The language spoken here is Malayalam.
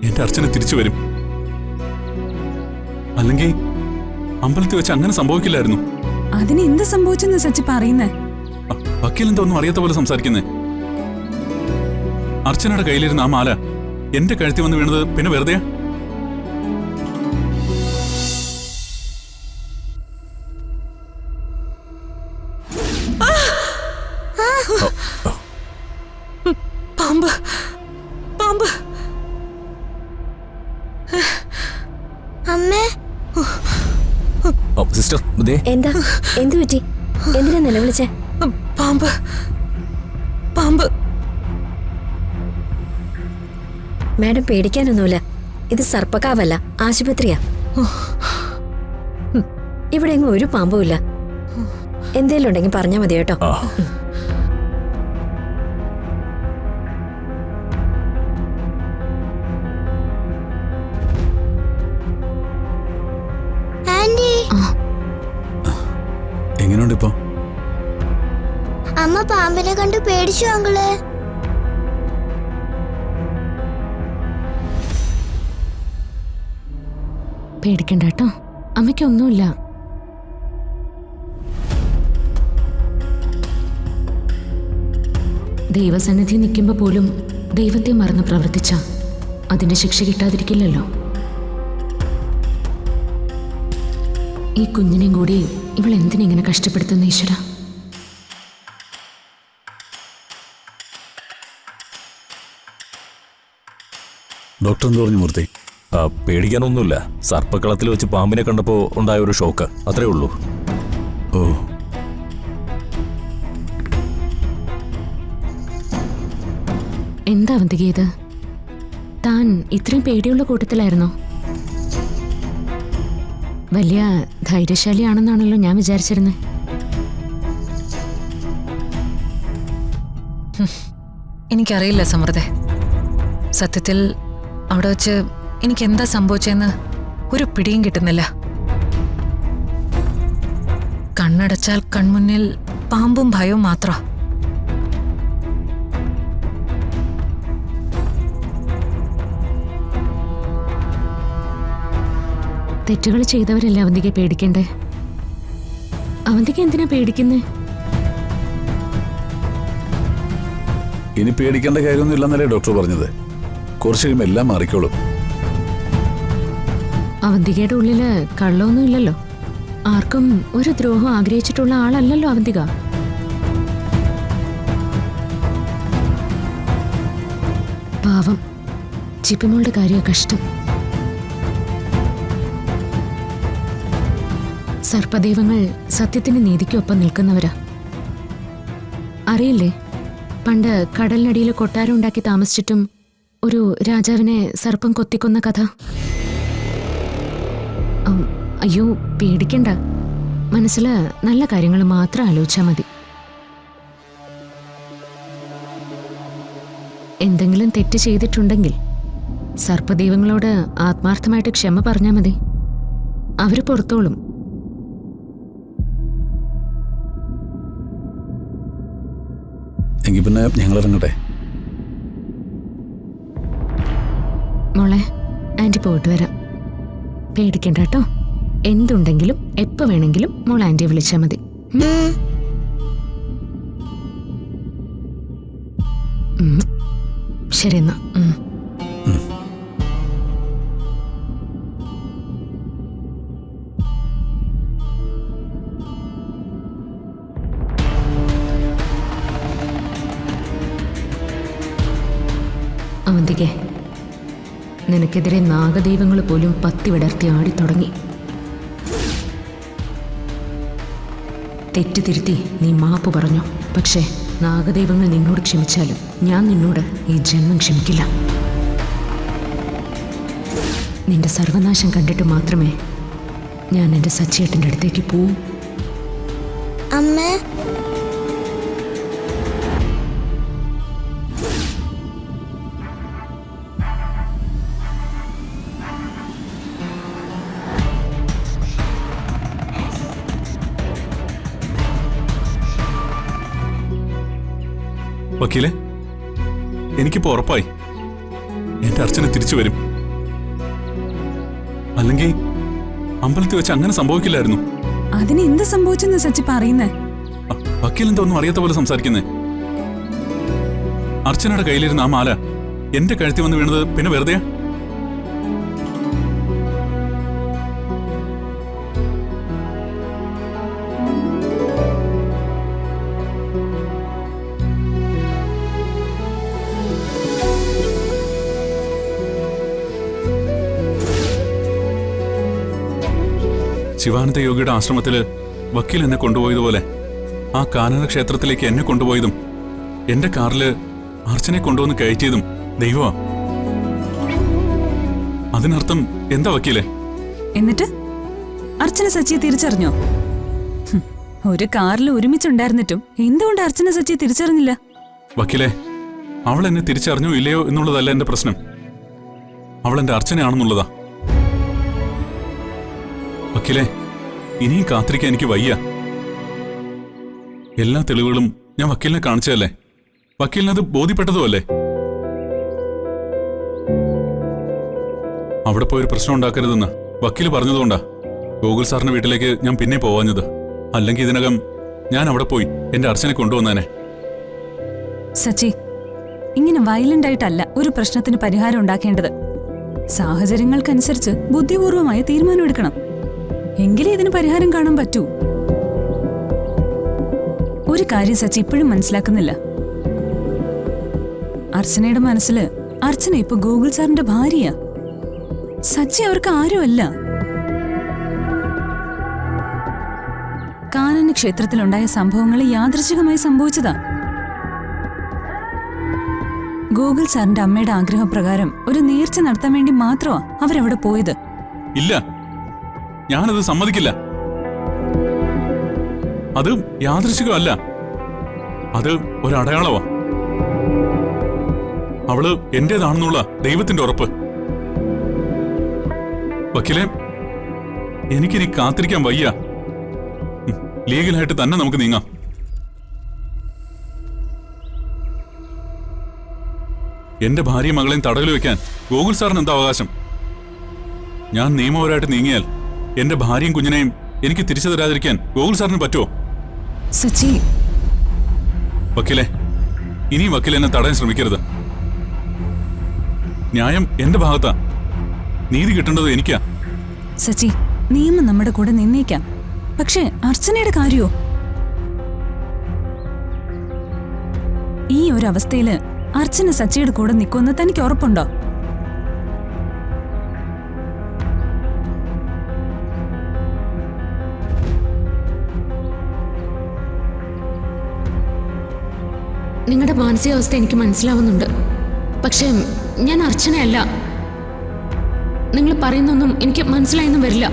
എന്റെ അർച്ചന തിരിച്ചു വരും. അല്ലെങ്കിൽ അമ്പലത്തിൽ വെച്ച് അങ്ങനെ സംഭവിക്കില്ലായിരുന്നു. അതിന് എന്ത് സംഭവിച്ചെന്ന് സച്ചി പറയുന്നേ? വക്കീൽ എന്താ ഒന്നും അറിയാത്ത പോലെ സംസാരിക്കുന്നേ? അർച്ചനയുടെ കയ്യിലിരുന്ന ആ മാല എന്റെ കഴുത്തി വന്ന് വീണത് പിന്നെ വെറുതെയാ? പാമ്പ് പാമ്പ്. അമ്മേ, സിസ്റ്റർ എന്താ എന്തു പറ്റി? എന്തിനാ നിലവിളിച്ചേ? പാമ്പ് പാമ്പ്. മാഡം പേടിക്കാനൊന്നുമില്ല. ഇത് സർപ്പക്കാവല്ല, ആശുപത്രിയാ. ഇവിടെ എങ്ങും ഒരു പാമ്പും ഇല്ല. എന്തേലും ഉണ്ടെങ്കിൽ പറഞ്ഞാൽ മതി കേട്ടോ. എങ്ങനെയുണ്ട് ഇപ്പൊ? അമ്മ പാമ്പിനെ കണ്ട് പേടിച്ചു അങ്കിള്. പേടിക്കണ്ട കേട്ടോ, അമ്മയ്ക്കൊന്നുമില്ല. ദൈവസന്നിധി നിൽക്കുമ്പോ പോലും ദൈവത്തെ മറന്ന് പ്രവർത്തിച്ച അതിന്റെ ശിക്ഷ കിട്ടാതിരിക്കില്ലല്ലോ. ഈ കുഞ്ഞിനെയും കൂടി ഇവൾ എന്തിനിങ്ങനെ കഷ്ടപ്പെടുത്തുന്ന ഈശ്വര? ഡോക്ടർ എന്ത് പറഞ്ഞു മൂർത്തി? പേടിക്കാനൊന്നുമില്ല. സർപ്പക്കളത്തിൽ വെച്ച് പാമ്പിനെ കണ്ടപ്പോ ഉണ്ടായ ഒരു ഷോക്ക്, അത്രേ ഉള്ളൂ. ഓ, എന്താ അവന്തിക ഇത്? താൻ ഇത്രയും പേടിയുള്ള കൂട്ടത്തിലായിരുന്നോ? വലിയ ധൈര്യശാലിയാണെന്നാണല്ലോ ഞാൻ വിചാരിച്ചിരുന്നത്. എനിക്കറിയില്ല സമൃദ്ധ. സത്യത്തിൽ അവിടെ വെച്ച് എനിക്ക് എന്താ സംഭവിച്ചെന്ന് ഒരു പിടിയും കിട്ടുന്നില്ല. കണ്ണടച്ചാൽ കൺമുന്നിൽ പാമ്പും ഭയവും മാത്രം. തെറ്റുകൾ ചെയ്തവരല്ലേ അവന്തിക പേടിക്കണ്ടേ? അവന്തിക എന്തിനാ പേടിക്കുന്നേ? ഇനി പേടിക്കേണ്ട കാര്യമൊന്നും ഇല്ലെന്നല്ലേ ഡോക്ടർ പറഞ്ഞത്? കുറച്ച് കഴിയുമ്പോൾ എല്ലാം മാറിക്കോളും. അവന്തികയുടെ ഉള്ളില് കള്ളമൊന്നും ഇല്ലല്ലോ. ആർക്കും ഒരു ദ്രോഹം ആഗ്രഹിച്ചിട്ടുള്ള ആളല്ലല്ലോ അവന്തിക. പാവം ചിപ്പിമോളുടെ കാര്യം കഷ്ടം. സർപ്പദൈവങ്ങൾ സത്യത്തിന് നീതിക്കൊപ്പം നിൽക്കുന്നവരാ. അറിയില്ലേ, പണ്ട് കടലിനടിയിൽ കൊട്ടാരം ഉണ്ടാക്കി താമസിച്ചിട്ടും ഒരു രാജാവിനെ സർപ്പം കൊത്തിക്കൊന്ന കഥ. അയ്യോ പേടിക്കണ്ട, മനസ്സില് നല്ല കാര്യങ്ങൾ മാത്രം ആലോചിച്ചാൽ മതി. എന്തെങ്കിലും തെറ്റ് ചെയ്തിട്ടുണ്ടെങ്കിൽ സർപ്പദൈവങ്ങളോട് ആത്മാർത്ഥമായിട്ട് ക്ഷമ പറഞ്ഞാൽ മതി. അവര് പുറത്തോളും. എങ്കിൽ പിന്നെ ഞങ്ങൾ ഇറങ്ങട്ടെ. മോളെ, ആന്റി പോയിട്ട് വരാം. പേടിക്കണ്ട കേട്ടോ. എന്തുണ്ടെങ്കിലും എപ്പോ വേണമെങ്കിലും മോൾ ആന്റിയെ വിളിച്ചാൽ മതി. ശരി എന്നാ. അവന്തികെ, നിനക്കെതിരെ നാഗദൈവങ്ങൾ പോലും പത്തി വിടർത്തി ആടിത്തുടങ്ങി. തെറ്റ് തിരുത്തി നീ മാപ്പ് പറഞ്ഞു. പക്ഷേ നാഗദൈവങ്ങൾ നിന്നോട് ക്ഷമിച്ചാലും ഞാൻ നിന്നോട് ഈ ജന്മം ക്ഷമിക്കില്ല. നിന്റെ സർവനാശം കണ്ടിട്ട് മാത്രമേ ഞാൻ എൻ്റെ സച്ചിയേട്ടൻ്റെ അടുത്തേക്ക് പോവൂ. അമ്മേ, വക്കീലെ, എനിക്കിപ്പോ ഉറപ്പായി എന്റെ അർച്ചന തിരിച്ചു വരും. അല്ലെങ്കിൽ അമ്പലത്തിൽ വെച്ച് അങ്ങനെ സംഭവിക്കില്ലായിരുന്നു. അതിന് എന്ത് സംഭവിച്ചെന്ന് സച്ചി പറയുന്നേ? വക്കീൽ എന്താ ഒന്നും അറിയാത്ത പോലെ സംസാരിക്കുന്നേ? അർച്ചനയുടെ കയ്യിലിരുന്ന ആ മാല എന്റെ കഴുത്തി വന്ന് വീണത് പിന്നെ വെറുതെയാ? ശിവാനന്ദ യോഗിയുടെ ആശ്രമത്തില് വക്കീൽ എന്നെ കൊണ്ടുപോയതുപോലെ ആ കാനന ക്ഷേത്രത്തിലേക്ക് എന്നെ കൊണ്ടുപോയതും എന്റെ കാറില് അർച്ചനെ കൊണ്ടുവന്ന് കയറ്റിയതും ദൈവമാ. അതിനർത്ഥം എന്താ വക്കീലെ? എന്നിട്ട് അർച്ചന സച്ചിയെ തിരിച്ചറിഞ്ഞോ? ഒരു കാറിൽ ഒരുമിച്ചുണ്ടായിരുന്നിട്ടും എന്തുകൊണ്ട് അർച്ചന സച്ചിയെ തിരിച്ചറിഞ്ഞില്ല? വക്കീലെ, അവൾ എന്നെ തിരിച്ചറിഞ്ഞോ ഇല്ലയോ എന്നുള്ളതല്ല എന്റെ പ്രശ്നം. അവൾ എന്റെ അർച്ചനയാണെന്നുള്ളതാ. വക്കീലെ, ഇനിയും കാത്തിരിക്കാൻ എനിക്ക് വയ്യ. എല്ലാ തെളിവുകളും ഞാൻ വക്കീലിനെ കാണിച്ചതല്ലേ? വക്കീലിനത് ബോധ്യപ്പെട്ടതുമല്ലേ? അവിടെ പോയൊരു പ്രശ്നം ഉണ്ടാക്കരുതെന്ന് വക്കീൽ പറഞ്ഞതുകൊണ്ടാ ഗോകുൽ സാറിന്റെ വീട്ടിലേക്ക് ഞാൻ പിന്നെ പോവാഞ്ഞത്. അല്ലെങ്കിൽ ഇതിനകം ഞാൻ അവിടെ പോയി എന്റെ അർച്ചനെ കൊണ്ടുവന്നേനെ. സച്ചി, ഇങ്ങനെ വയലന്റ് ആയിട്ടല്ല ഒരു പ്രശ്നത്തിന് പരിഹാരം ഉണ്ടാക്കേണ്ടത്. സാഹചര്യങ്ങൾക്കനുസരിച്ച് ബുദ്ധിപൂർവമായ തീരുമാനമെടുക്കണം. എങ്കിലേ ഇതിന് പരിഹാരം കാണാൻ പറ്റൂ. ഒരു കാര്യം സച്ചി ഇപ്പോഴും മനസ്സിലാക്കുന്നില്ല. അർച്ചനയുടെ മനസ്സില് അർച്ചന ഇപ്പൊ ഗോകുൽ സാറിന്റെ ഭാര്യയാ. സച്ചി അവർക്ക് ആരുമല്ല. കാനന ക്ഷേത്രത്തിലുണ്ടായ സംഭവങ്ങൾ യാദൃച്ഛികമായി സംഭവിച്ചതാ. ഗോകുൽ സാറിന്റെ അമ്മയുടെ ആഗ്രഹപ്രകാരം ഒരു നേർച്ച നടത്താൻ വേണ്ടി മാത്രമാ അവരവിടെ പോയത്. ഇല്ല, ഞാനത് സമ്മതിക്കില്ല. അത് യാദൃശ്ചികമല്ല, അത് ഒരടയാളമാ. അവള് എന്റേതാണെന്നുള്ള ദൈവത്തിന്റെ ഉറപ്പ്. വക്കീലെ, എനിക്കിനി കാത്തിരിക്കാൻ വയ്യ. ലീഗലായിട്ട് തന്നെ നമുക്ക് നീങ്ങാം. എന്റെ ഭാര്യയും മകളെയും തടവിൽ വെക്കാൻ ഗോകുൽ സാറിന് എന്താ അവകാശം? ഞാൻ നിയമപരമായിട്ട് നീങ്ങിയാൽ എന്റെ ഭാര്യയും കുഞ്ഞിനെയും എനിക്ക് തിരിച്ചു തരാതിരിക്കാൻ ഗോകുൽ സാറിന് പറ്റുമോ? സച്ചി, വക്കീലെ, ഇനിയും വക്കീൽ എന്നെ തടയാൻ ശ്രമിക്കരുത്. ന്യായം എന്റെ ഭാഗത്താ. നീതി കിട്ടേണ്ടത് എനിക്കാ. സച്ചി, നിയമം നമ്മുടെ കൂടെ നിന്നേക്കാം. പക്ഷേ അർച്ചനയുടെ കാര്യോ? ഈ ഒരു അവസ്ഥയില് അർച്ചന സച്ചിയുടെ കൂടെ നിൽക്കുമെന്ന് തനിക്ക് ഉറപ്പുണ്ടോ? നിങ്ങളുടെ മാനസികാവസ്ഥ എനിക്ക് മനസ്സിലാവുന്നുണ്ട്. പക്ഷേ ഞാൻ അർച്ചനയല്ല. നിങ്ങൾ പറയുന്നൊന്നും എനിക്ക് മനസ്സിലായെന്നും വരില്ല.